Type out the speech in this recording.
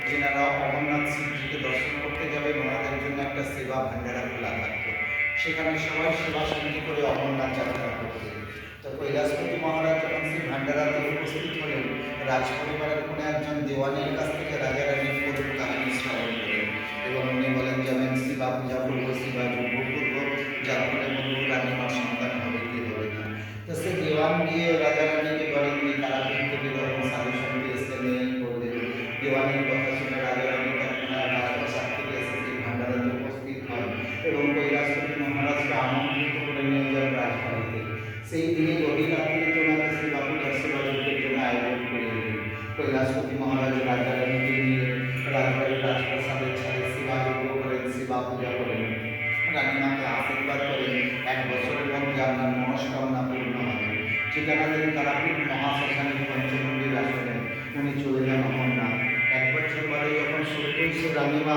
যেনারা অমরনাথ শিবজিকে দর্শন করতে যাবেন ওনাদের জন্য একটা সেবা ভান্ডারা খোলা থাকতো। সেখানে সবাই সেবা শান্তি করে অমরনাথ যাত্রা করতেন। তো কৈলাসপতি মহারাজ যখন সেই ভান্ডারাতে উপস্থিত হলেন, রাজপরিবারের কোনো একজন দেওয়ানের কাছ থেকে রাজা রানীর করুণ কাহিনী শ্রবণ করেন এবং উনি বলেন যে আমি শিবা পূজা করবো, শিবা যজ্ঞ করবো, যার ফলে বলবো রানীমার সন্তান হবে কি হবে না। তো সে দেওয়ান গিয়ে রাজা রানীকে বলেন যে তারা কিন্তু এরকম সাধু সঙ্গে এসে নেই করলেন। দেওয়ানের কথা শুনে রাজা রানী রাজপ্রাসাদ থেকে এসে সেই ভান্ডারাতে উপস্থিত হন এবং কৈলাসপতি মহারাজকে আমন্ত্রিত করে নিয়ে যান রাজবাড়িতে। সেই দিনে গভীর রাত্রিতে ওনাকে সেবা পূজার সেবা যজ্ঞের জন্য আয়োজন করে দিলেন। কৈলাসপতি মহারাজ রাজা রানীকে নিয়ে রাজবাড়ির রাজপ্রাসাদের ছাদে সেবা যজ্ঞ করেন, সেবা পূজা করেন, রানীমাকে আশীর্বাদ করেন ১ বছরের মধ্যে আপনার মনস্কামনা পূর্ণ হবে। ঠিকানা দেন তারাপীঠ মহাশ্মশানের পঞ্চমন্দির আসনে। উনি চলে যান অমরনাথ। ১ বছর পরে যখন সত্যই সে রানীমা